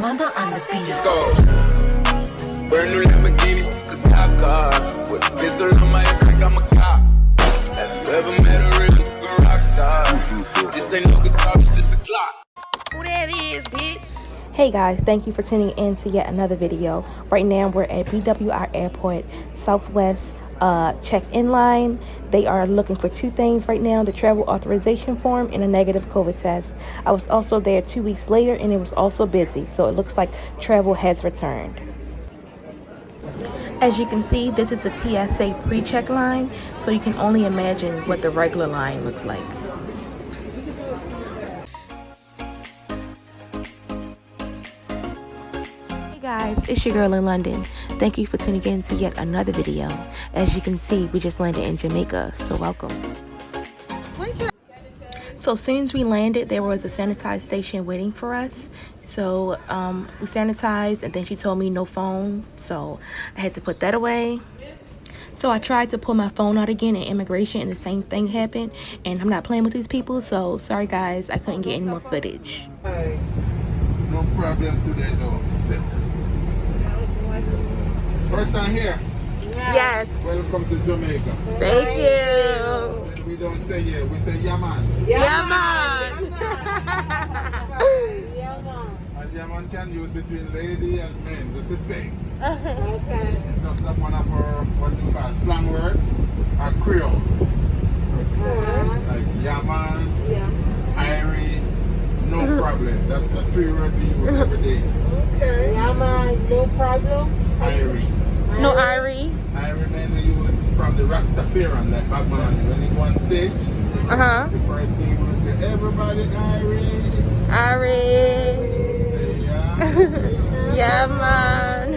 mama on the beat. Let's go. Brand new Lamborghini, a cop car. With a pistol on my hip like I'm a cop. Have you ever met a real good rock star? This ain't no guitar, it's just a clock. Who that is, bitch? Hey guys, thank you for tuning in to yet another video. Right now we're at BWI Airport Southwest check-in line. They are looking for two things right now: the travel authorization form and a negative COVID test. I was also there 2 weeks later and it was also busy, so it looks like travel has returned. As you can see, this is the TSA pre-check line, so you can only imagine what the regular line looks like. Guys, it's your girl in London. Thank you for tuning in to yet another video. As you can see, we just landed in Jamaica, so welcome. So as soon as we landed, there was a sanitized station waiting for us. So we sanitized, and then she told me no phone, so I had to put that away. So I tried to pull my phone out again in immigration, and the same thing happened. And I'm not playing with these people, so sorry guys, I couldn't get any more footage. No problem today though. First time here? Yes. Welcome to Jamaica. Thank you. We don't say yeah, we say yaman. Yaman. And yaman can use between lady and men, that's the same. Okay. It's just like one of our, what you call slang word, or Creole. Like yaman, Irie, no problem. That's the three words we use every day. Okay. Yaman, no problem. Irie. No Irie. I remember you from the Rastafarian, like Bob Marley. When he go on stage, the first thing he would say, everybody Irie. Irie. Say, yeah. Yeah, man.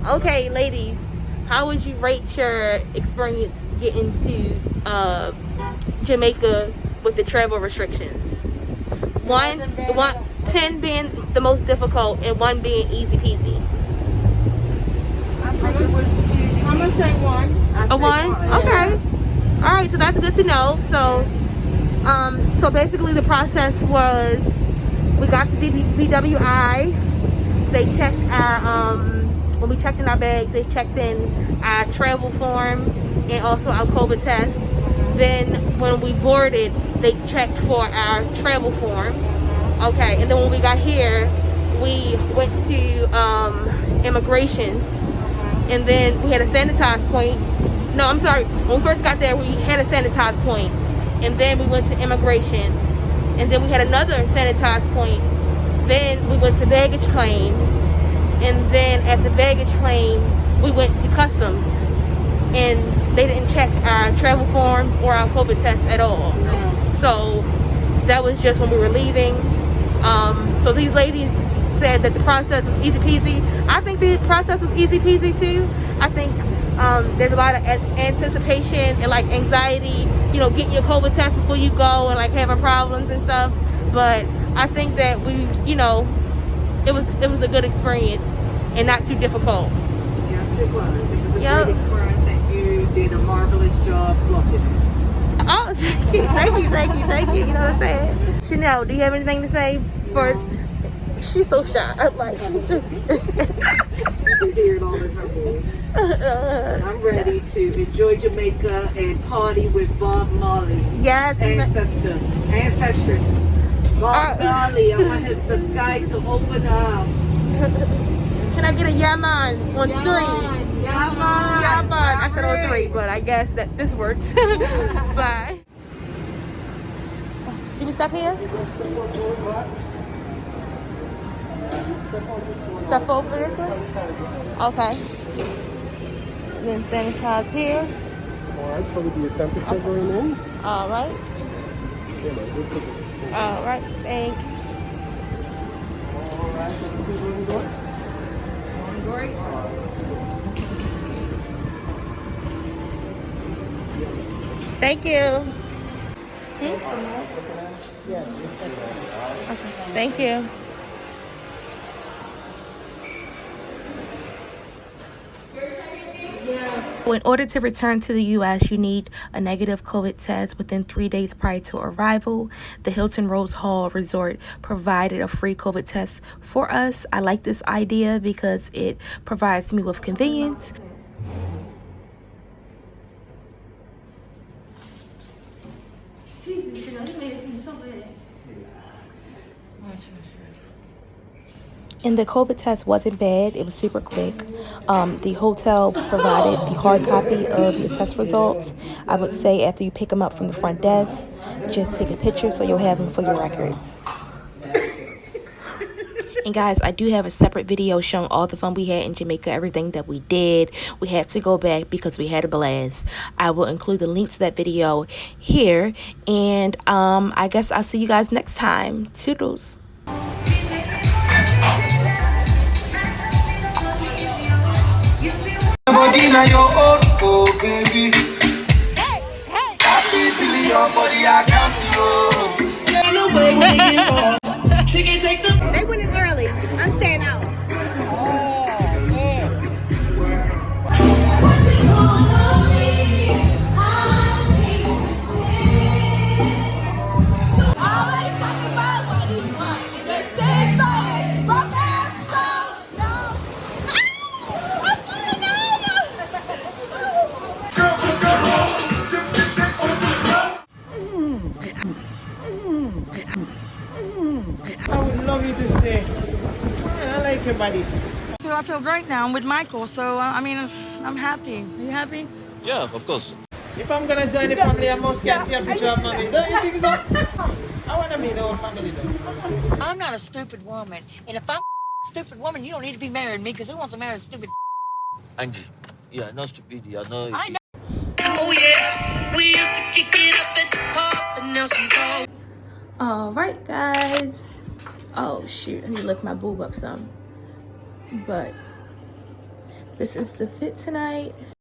Okay, ladies, how would you rate your experience getting to Jamaica with the travel restrictions? 10 being the most difficult and 1 being easy peasy. I'm gonna say 1. A 1? Okay. All right, so that's good to know. So basically the process was, we got to BWI. They checked our when we checked in our bags, they checked in our travel form and also our COVID test. Then when we boarded, they checked for our travel form. Okay, and then when we got here, we went to immigration, and then we had a sanitized point. No, I'm sorry. When we first got there, we had a sanitized point, and then we went to immigration, and then we had another sanitized point. Then we went to baggage claim, and then at the baggage claim, we went to customs, and they didn't check our travel forms or our COVID test at all. So that was just when we were leaving. So these ladies said that the process was easy peasy. I think the process was easy peasy too. I think there's a lot of anticipation and like anxiety, you know, getting your COVID test before you go and like having problems and stuff. But I think that we, you know, it was a good experience and not too difficult. Yes, it was. It was a great experience, and you did a marvelous job blocking it. Oh, thank you, thank you, thank you, thank you. You know what I'm saying? Chanel, do you have anything to say for? She's so shy. I'm like, You hear it all in her voice. I'm ready to enjoy Jamaica and party with Bob Marley. yes. Ancestors. Bob Marley. I want the sky to open up. Can I get a yaman on 3? Yaman. Yaman. I said on 3, but I guess that this works. Bye. You can step here? Step over this one? Okay. And then sanitize here. Alright, so with your temperature going in. Alright. Alright, thank you. Alright, temperature going good. Great. Thank you. Yes. Okay, thank you. Yeah. In order to return to the U.S., you need a negative COVID test within 3 days prior to arrival. The Hilton Rose Hall Resort provided a free COVID test for us. I like this idea because it provides me with convenience. Jesus, you know, this made it seem so bad. And the COVID test wasn't bad. It was super quick. The hotel provided the hard copy of your test results. I would say after you pick them up from the front desk, just take a picture so you'll have them for your records. And guys, I do have a separate video showing all the fun we had in Jamaica, everything that we did. We had to go back because we had a blast. I will include the link to that video here. And I guess I'll see you guys next time. Toodles. Nobody na your own, oh baby. Hey, hey. 30 billion for the account, she can take the. They went in early. I'm staying out. I would love you to stay. I like your body. I feel great now. I'm with Michael, so I mean, I'm happy. Are you happy? Yeah, of course. If I'm gonna join the family, I must get see a picture of mommy. Don't you think so? I wanna meet the whole family though. I'm not a stupid woman, and if I'm a stupid woman, you don't need to be marrying me, because who wants to marry a stupid? Angie, yeah, no stupidity. I know. I know. Oh yeah, we used to kick it up at the pub, and now she's all. Alright guys. Oh shoot, I need to lift my boob up some. But this is the fit tonight.